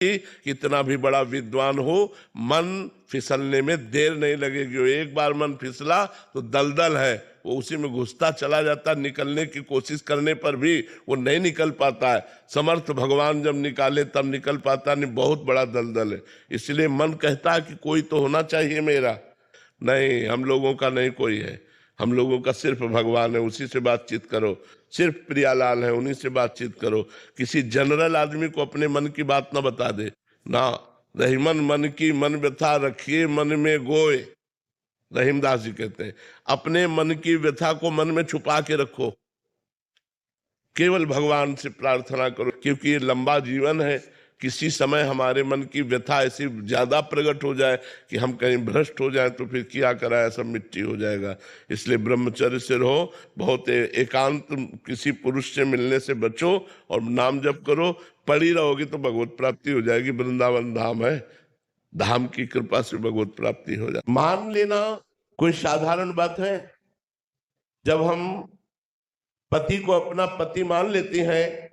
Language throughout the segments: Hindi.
कितना भी बड़ा विद्वान हो, मन फिसलने में देर नहीं लगेगी। एक बार मन फिसला तो दलदल है, वो उसी में घुसता चला जाता, निकलने की कोशिश करने पर भी वो नहीं निकल पाता है। समर्थ भगवान जब निकाले तब निकल पाता नहीं, बहुत बड़ा दलदल है। इसलिए मन कहता है कि कोई तो होना चाहिए मेरा, नहीं, हम लोगों का नहीं कोई है। हम लोगों का सिर्फ भगवान है, उसी से बातचीत करो। सिर्फ प्रियालाल है, उन्हीं से बातचीत करो। किसी जनरल आदमी को अपने मन की बात ना बता दे ना। रहीमन मन की मन व्यथा रखिए मन में गोए, रहीमदास जी कहते हैं। अपने मन की व्यथा को मन में छुपा के रखो, केवल भगवान से प्रार्थना करो, क्योंकि ये लंबा जीवन है। किसी समय हमारे मन की व्यथा ऐसी ज्यादा प्रकट हो जाए कि हम कहीं भ्रष्ट हो जाए तो फिर क्या कराया, सब मिट्टी हो जाएगा। इसलिए ब्रह्मचर्य से रहो, बहुत एकांत किसी पुरुष से मिलने से बचो और नाम जप करो। पड़ी रहोगे तो भगवत प्राप्ति हो जाएगी। वृंदावन धाम है, धाम की कृपा से भगवत प्राप्ति हो जाए। मान लेना कोई साधारण बात है। जब हम पति को अपना पति मान लेते हैं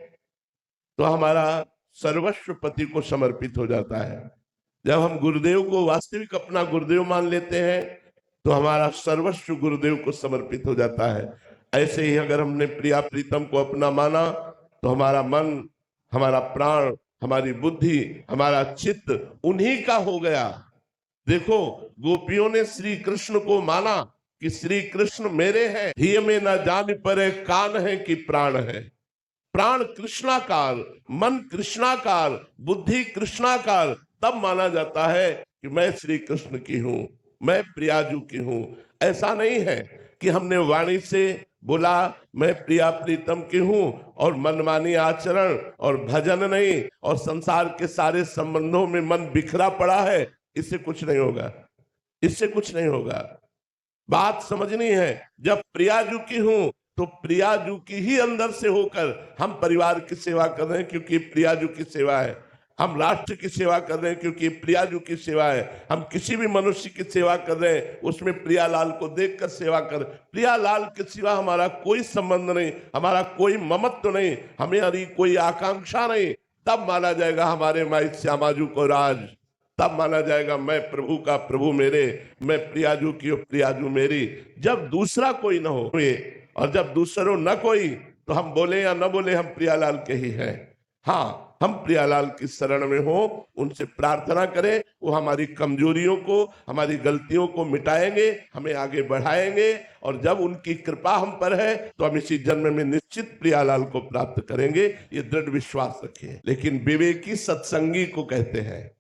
तो हमारा सर्वस्व पति को समर्पित हो जाता है। जब हम गुरुदेव को वास्तविक अपना गुरुदेव मान लेते हैं तो हमारा सर्वस्व गुरुदेव को समर्पित हो जाता है। ऐसे ही अगर हमने प्रिया प्रीतम को अपना माना तो हमारा मन, हमारा प्राण, हमारी बुद्धि, हमारा चित्त उन्हीं का हो गया। देखो, गोपियों ने श्री कृष्ण को माना कि श्री कृष्ण मेरे हैं, ही में न जान परे कान है कि प्राण है। प्राण कृष्णाकार, मन कृष्णाकार, बुद्धि कृष्णाकार तब माना जाता है कि मैं श्री कृष्ण की हूं, मैं प्रियाजू की हूं। ऐसा नहीं है कि हमने वाणी से बोला मैं प्रिया प्रीतम की हूं और मनमानी आचरण और भजन नहीं और संसार के सारे संबंधों में मन बिखरा पड़ा है। इससे कुछ नहीं होगा, इससे कुछ नहीं होगा। बात समझनी है। जब प्रियाजू की हूं तो प्रियाजू की ही अंदर से होकर हम परिवार की सेवा कर रहे हैं क्योंकि प्रियाजू की सेवा है। हम राष्ट्र की सेवा कर रहे हैं क्योंकि प्रियाजू की सेवा है। हम किसी भी मनुष्य की सेवा कर रहे हैं उसमें प्रियालाल को देखकर सेवा कर। प्रियालाल के सिवा हमारा कोई संबंध नहीं, हमारा कोई ममत्व नहीं, हमारी कोई आकांक्षा नहीं। तब माना जाएगा हमारे माई श्यामाजू को राज, तब माना जाएगा मैं प्रभु का प्रभु मेरे, मैं प्रियाजू की प्रियाजू मेरी। जब दूसरा कोई न हो और जब दूसरों न कोई तो हम बोले या न बोले हम प्रियालाल के ही हैं। हाँ, हम प्रियालाल की शरण में हो, उनसे प्रार्थना करें, वो हमारी कमजोरियों को, हमारी गलतियों को मिटाएंगे, हमें आगे बढ़ाएंगे। और जब उनकी कृपा हम पर है तो हम इसी जन्म में निश्चित प्रियालाल को प्राप्त करेंगे, ये दृढ़ विश्वास रखिए। लेकिन विवेकी सत्संगी को कहते हैं।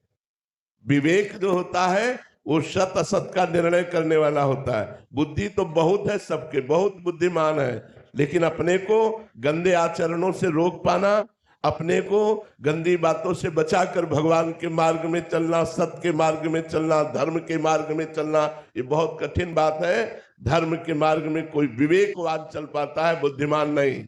विवेक जो होता है वो सत असत का निर्णय करने वाला होता है। बुद्धि तो बहुत है सबके, बहुत बुद्धिमान है, लेकिन अपने को गंदे आचरणों से रोक पाना, अपने को गंदी बातों से बचाकर भगवान के मार्ग में चलना, सत्य के मार्ग में चलना, धर्म के मार्ग में चलना, ये बहुत कठिन बात है। धर्म के मार्ग में कोई विवेकवान चल पाता है, बुद्धिमान नहीं।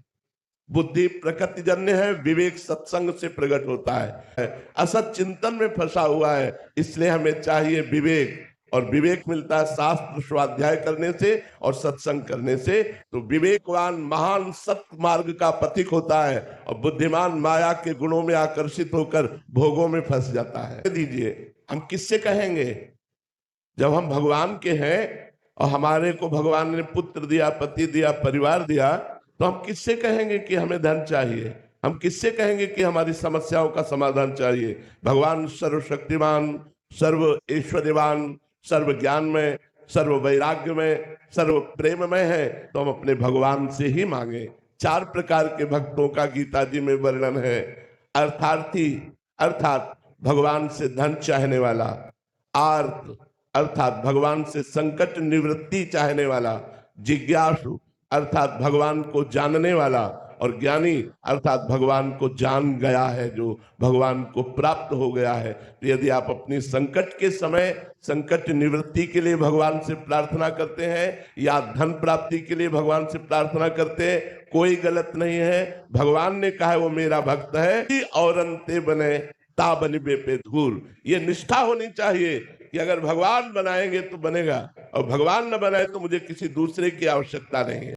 बुद्धि प्रकृति जन्य है, विवेक सत्संग से प्रकट होता है। असत चिंतन में फंसा हुआ है, इसलिए हमें चाहिए विवेक। और विवेक मिलता है शास्त्र स्वाध्याय करने से और सत्संग करने से। तो विवेकवान महान सत्य मार्ग का पथिक होता है और बुद्धिमान माया के गुणों में आकर्षित होकर भोगों में फंस जाता है। दीजिए, हम किससे कहेंगे? जब हम भगवान के हैं और हमारे को भगवान ने पुत्र दिया, पति दिया, परिवार दिया, तो हम किससे कहेंगे कि हमें धन चाहिए? हम किससे कहेंगे कि हमारी समस्याओं का समाधान चाहिए? भगवान सर्वशक्तिमान, सर्व ऐश्वर्यवान, सर्व ज्ञान में, सर्व वैराग्य में, सर्व प्रेम में है, तो हम अपने भगवान से ही मांगे। 4 प्रकार के भक्तों का गीता जी में वर्णन है। अर्थार्थी अर्थात भगवान से धन चाहने वाला, आर्त अर्थात भगवान से संकट निवृत्ति चाहने वाला, जिज्ञासु अर्थात भगवान को जानने वाला, और ज्ञानी अर्थात भगवान को जान गया है, जो भगवान को प्राप्त हो गया है। तो यदि आप अपनी संकट के समय संकट निवृत्ति के लिए भगवान से प्रार्थना करते हैं या धन प्राप्ति के लिए भगवान से प्रार्थना करते हैं, कोई गलत नहीं है। भगवान ने कहा है वो मेरा भक्त है, और अंते बने ता बनिबे पे धूल। ये निष्ठा होनी चाहिए कि अगर भगवान बनाएंगे तो बनेगा, और भगवान न बनाए तो मुझे किसी दूसरे की आवश्यकता नहीं है।